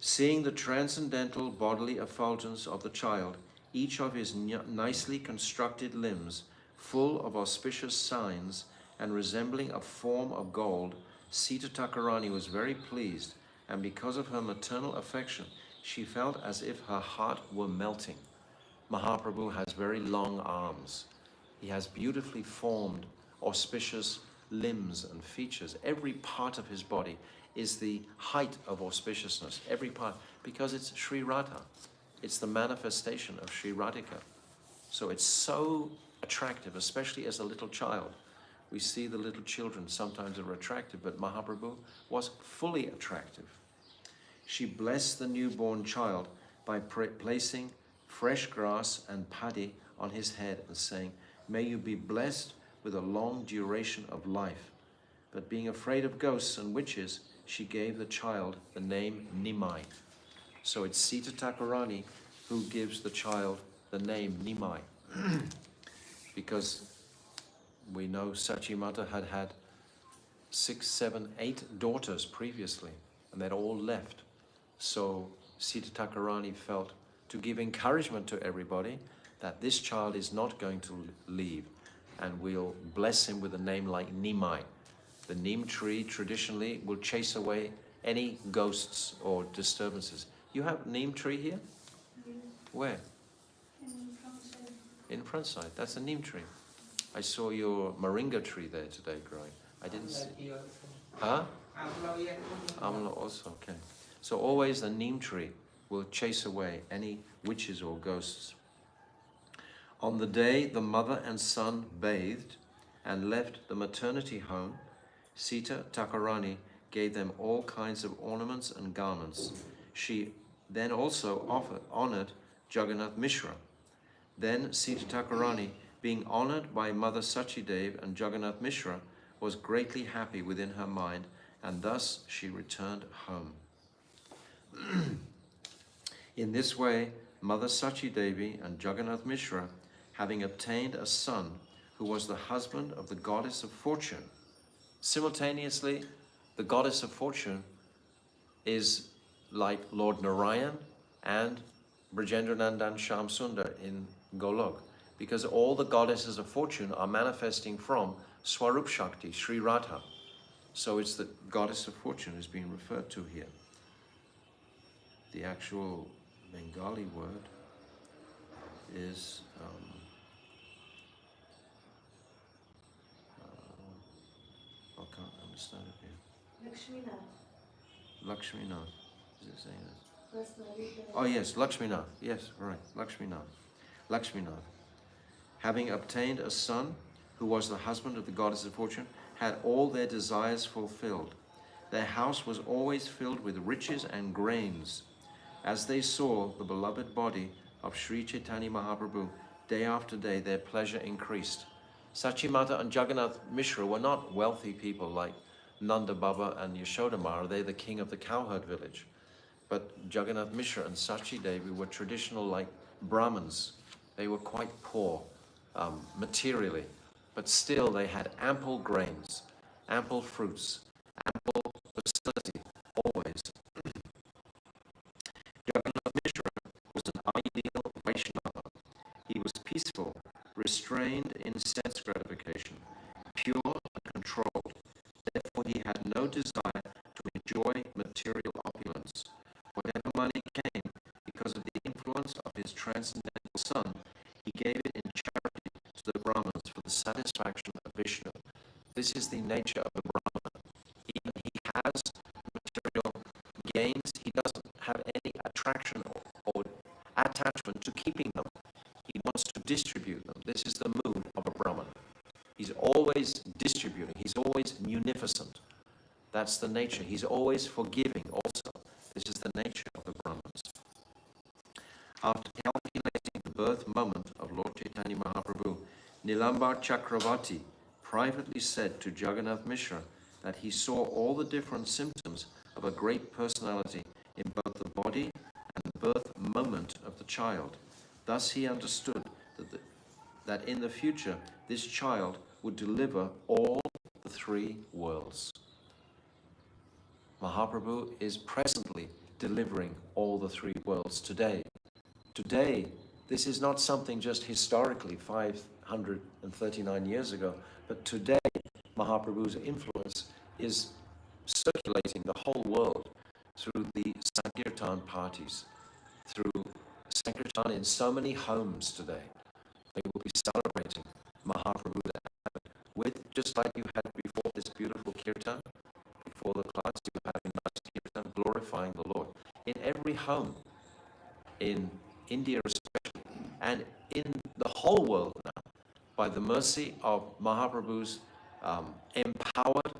seeing the transcendental bodily effulgence of the child, each of his nicely constructed limbs, full of auspicious signs and resembling a form of gold, Sita Thakurani was very pleased, and because of her maternal affection, she felt as if her heart were melting. Mahaprabhu has very long arms. He has beautifully formed, auspicious limbs and features. Every part of his body is the height of auspiciousness. Every part, because it's Sri Radha. It's the manifestation of Sri Radhika. So it's so attractive, especially as a little child. We see the little children sometimes are attractive, but Mahaprabhu was fully attractive. She blessed the newborn child by placing fresh grass and paddy on his head and saying, "May you be blessed with a long duration of life." But being afraid of ghosts and witches, she gave the child the name Nimai. So it's Sita Thakurani who gives the child the name Nimai. Because we know Sachi Mata had had 6, 7, 8 daughters previously, and they'd all left. So Sita Thakurani felt to give encouragement to everybody that this child is not going to leave, and we'll bless him with a name like Nimai. The neem tree traditionally will chase away any ghosts or disturbances. You have neem tree here? Where? In front side. That's a neem tree. I saw your moringa tree there today growing. I didn't see. Huh? Amla also, okay. So always the neem tree will chase away any witches or ghosts. On the day the mother and son bathed and left the maternity home, Sita Thakurani gave them all kinds of ornaments and garments. She then also honored Jagannath Mishra. Then Sita Thakurani, being honored by Mother Sachidev and Jagannath Mishra, was greatly happy within her mind, and thus she returned home. In this way, Mother Sachidevi and Jagannath Mishra, having obtained a son who was the husband of the goddess of fortune. Simultaneously, the goddess of fortune is like Lord Narayan and Brajendranandan Shyam Sundar in Golok, because all the goddesses of fortune are manifesting from Swarup Shakti, Sri Radha. So it's the goddess of fortune is being referred to here. The actual Bengali word is I can't understand it here. Lakshminath. Is it saying that?
Personally,
Oh yes, Lakshminath. Yes, right, Lakshminath. Lakshminath, having obtained a son who was the husband of the goddess of fortune, had all their desires fulfilled. Their house was always filled with riches and grains. As they saw the beloved body of Sri Chaitanya Mahaprabhu, day after day their pleasure increased. Sachimata and Jagannath Mishra were not wealthy people like Nanda Baba and Yashoda Mara. They're the king of the cowherd village. But Jagannath Mishra and Sachi Devi were traditional like Brahmins. They were quite poor materially, but still they had ample grains, ample fruits, ample facility, always. Jagannath Mishra was an ideal Vaishnava. He was peaceful, restrained in sense gratification, pure and controlled. Therefore he had no desire to enjoy material opulence. Whatever money came, because of the influence of his transcendental son, he gave it in charity to the Brahmins for the satisfaction of Vishnu. This is the nature of the Brahmana. Even he has material gains, he doesn't have any attraction or attachment to keeping them. He wants to distribute them. This is the mood of a Brahmana. He's always distributing. He's always munificent. That's the nature. He's always forgiving also. This is the nature of the Brahmins. After calculating the birth moment of Lord Chaitanya Mahaprabhu, Nilambar Chakravarti privately said to Jagannath Mishra that he saw all the different symptoms of a great personality in both the body and the birth moment of the child. Thus he understood that in the future this child would deliver all the three worlds. Mahaprabhu is presently delivering all the three worlds today. Today, this is not something just historically 539 years ago, but today Mahaprabhu's influence is circulating the whole world through the Sankirtan parties, through Sankirtan in so many homes today. They will be celebrating Mahaprabhu with, just like you had before this beautiful kirtan, before the class, you have a nice kirtan glorifying the Lord. In every home, in India especially, and in the whole world now, by the mercy of Mahaprabhu's empowered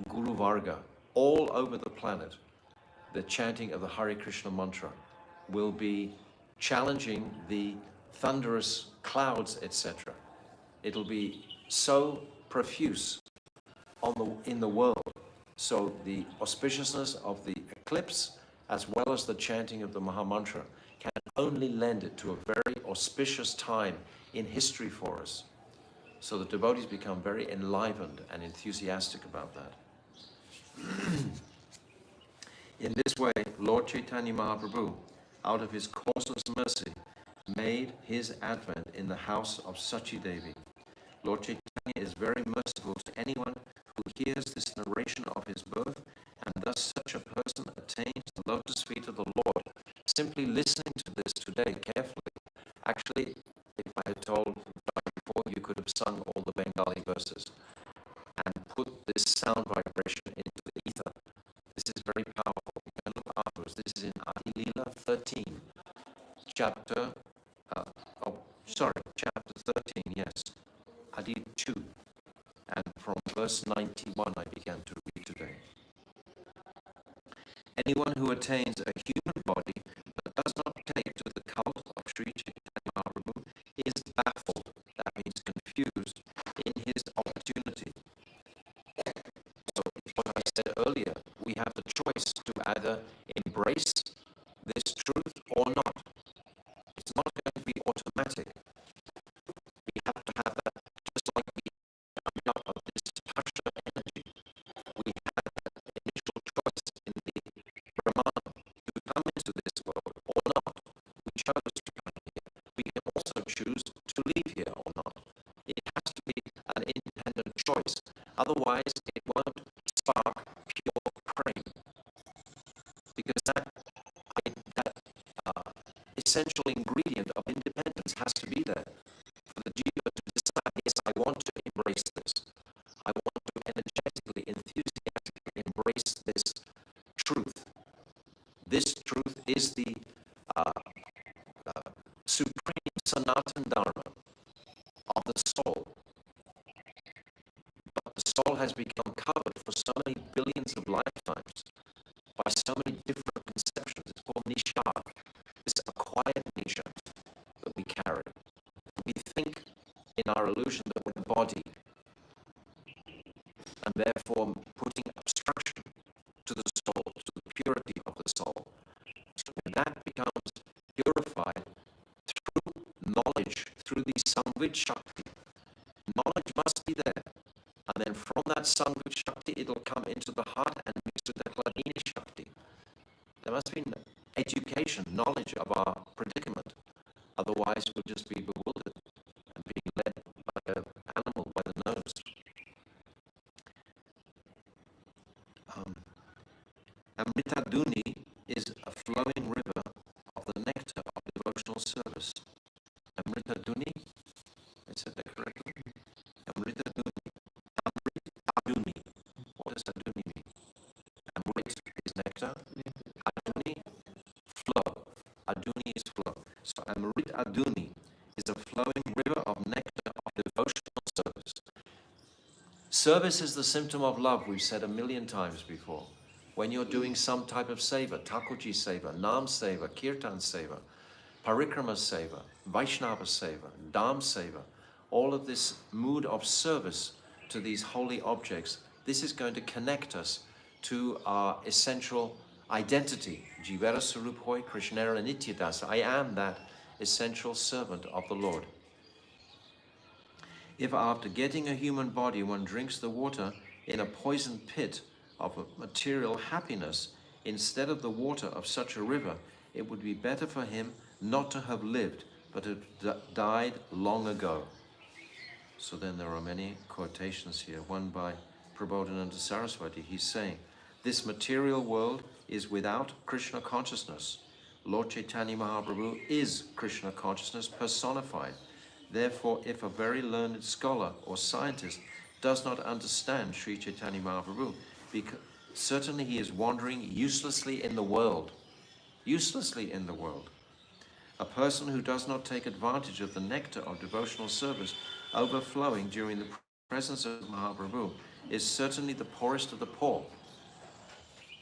Guru Varga, all over the planet, the chanting of the Hare Krishna mantra will be challenging the thunderous clouds, etc. It'll be so profuse in the world. So the auspiciousness of the eclipse, as well as the chanting of the Mahamantra, can only lend it to a very auspicious time in history for us. So the devotees become very enlivened and enthusiastic about that. In this way, Lord Chaitanya Mahaprabhu, out of his causeless mercy, made his advent in the house of Sachi Devi. Lord Chaitanya is very merciful to anyone who hears this narration of his birth, and thus such a person attains the lotus feet of the Lord. Simply listening to this today carefully, actually, if I had told before, you could have sung all the Bengali verses and put this sound vibration into the ether. This is very powerful. You can look afterwards. This is in Adi Leela 13, chapter 13, yes, Adi 2, and from verse 91 I began to read today. Anyone who attains a human body but does not take to the cult of Sri Chaitanya Mahaprabhu is baffled, that means confused, in his opportunity. So, what I said earlier, we have the choice to either embrace this truth or not. It's not going to be automatic. We have to have that, just like we coming up of this passion energy. We have that initial choice in the Brahman to come into this world or not. We chose to come here. We can also choose to leave here or not. It has to be an independent choice. Otherwise, it won't spark pure prema. Because that essential ingredient of independence has to be there. For the jiva to decide, yes, I want to embrace this. I want to energetically, enthusiastically embrace This truth is the supreme Sanatan Dharma of the soul. But the soul has become covered for so many billions of lifetimes by so many different conceptions. It's called nishad, this acquired nature that we carry. We think in our illusion that we're body, and therefore putting obstruction to the soul, to the purity of the soul. So when that becomes purified through knowledge, through the Samvid Shakti, knowledge must be there. And then from that Samvid Shakti, it'll come into the heart and mix with the Hladini Shakti. There must be education, knowledge of our predicament. Otherwise, we'll just be bewildered and being led like an animal by the nose. Amritaduni is a flowing river of the nectar of devotional service. Amritaduni, I said that correctly? Amritaduni. Amritaduni. What does Aduni mean? Amrit is nectar. Aduni, flow. Aduni is flow. So Amrit Aduni is a flowing river of nectar of devotional service. Service is the symptom of love, we've said a million times before. When you're doing some type of seva, Thakurji seva, Nam seva, Kirtan seva, Parikrama seva, Vaishnava seva, Dham seva, all of this mood of service to these holy objects, this is going to connect us to our essential identity. Jivara Sarup Hoy Krishnera Nityadasa. I am that essential servant of the Lord. If after getting a human body one drinks the water in a poisoned pit of material happiness instead of the water of such a river, it would be better for him not to have lived, but to have died long ago. So then there are many quotations here, one by Prabodhananda Saraswati. He's saying, this material world is without Krishna consciousness. Lord Chaitanya Mahaprabhu is Krishna consciousness personified. Therefore, if a very learned scholar or scientist does not understand Sri Chaitanya Mahaprabhu, because certainly he is wandering uselessly in the world. Uselessly in the world. A person who does not take advantage of the nectar of devotional service overflowing during the presence of Mahaprabhu is certainly the poorest of the poor.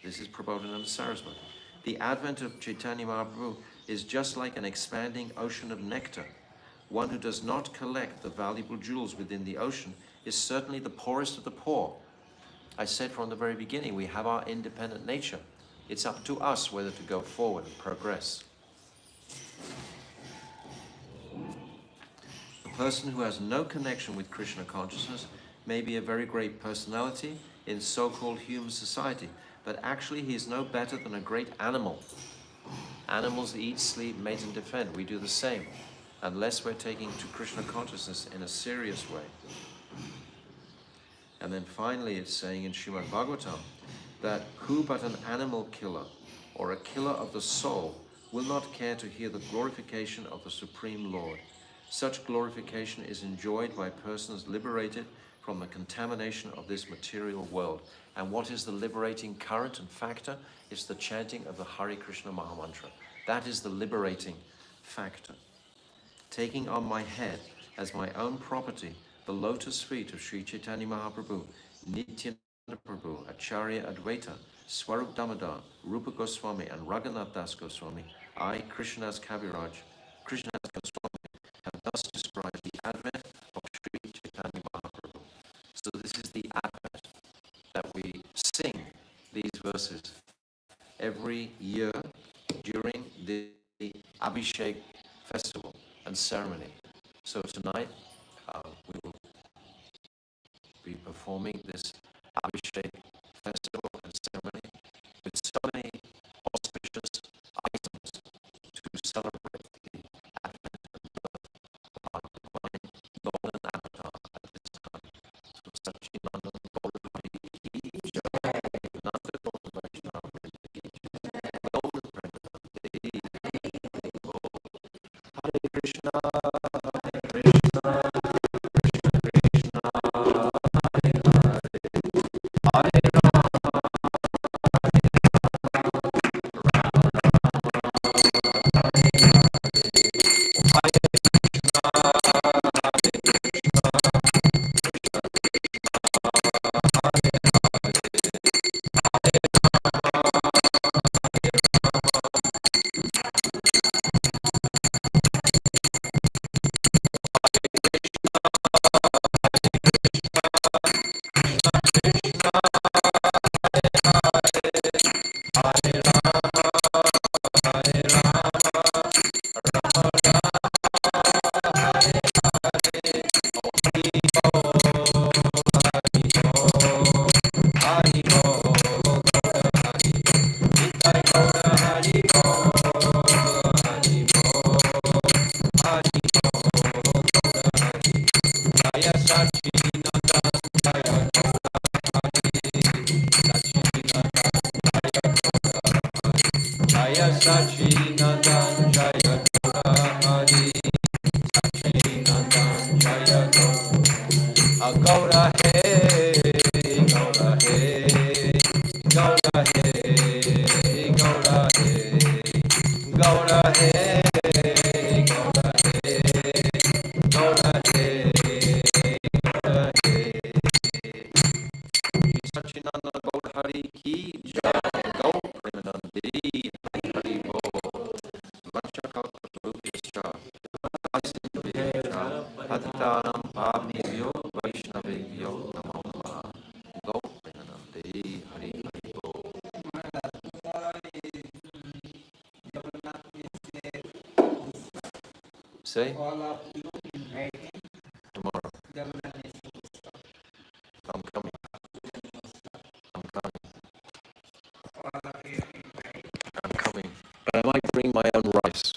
This is Prabodhananda Saraswati. The advent of Chaitanya Mahaprabhu is just like an expanding ocean of nectar. One who does not collect the valuable jewels within the ocean is certainly the poorest of the poor. I said from the very beginning, we have our independent nature. It's up to us whether to go forward and progress. A person who has no connection with Krishna consciousness may be a very great personality in so-called human society, but actually he is no better than a great animal. Animals eat, sleep, mate and defend. We do the same, unless we're taking to Krishna consciousness in a serious way. And then finally it's saying in Srimad Bhagavatam that who but an animal killer or a killer of the soul will not care to hear the glorification of the Supreme Lord. Such glorification is enjoyed by persons liberated from the contamination of this material world. And what is the liberating current and factor? It's the chanting of the Hare Krishna Mahamantra. That is the liberating factor. Taking on my head as my own property the lotus feet of Sri Chaitanya Mahaprabhu, Nityananda Prabhu, Acharya Advaita, Swarup Damodar, Rupa Goswami, and Raghunath Das Goswami, I, Krishnadas Kaviraj, Krishnadas Goswami, have thus described the advent of Sri Chaitanya Mahaprabhu. So this is the advent that we sing these verses every year during the Abhishek festival and ceremony. So tonight we will be performing this Abhishek festival and ceremony with so many auspicious items to celebrate the advent and birth of our divine golden avatar at this time. So Satchidananda Golden Vaishnav Jai, Nanda Golden Vaishnav Jai, Golden Premanandi, Hare Krishna, Hare Krishna. Hare Jaya Sachinandan Jaya Gaura Hari Sachinandan Jaya Gaura Gaura He Gaura He Gaura He Gaura He Gaura He Gaura He Gaura He Sachinandan Gaura Hari Ki Jai Gaur Premanandi Hari Hari Bol Vanchakalpatarubhyascha Asindhubhyascha Patitanam Pavnebhyo Vaishnavebhyo Namo Namah Gaur Premanandi Hari Hari Bol. Say
All of you inviting
tomorrow.
Jagannath.
I'm coming. I'm coming.
All of you inviting.
I'm coming. But I might bring my own rice.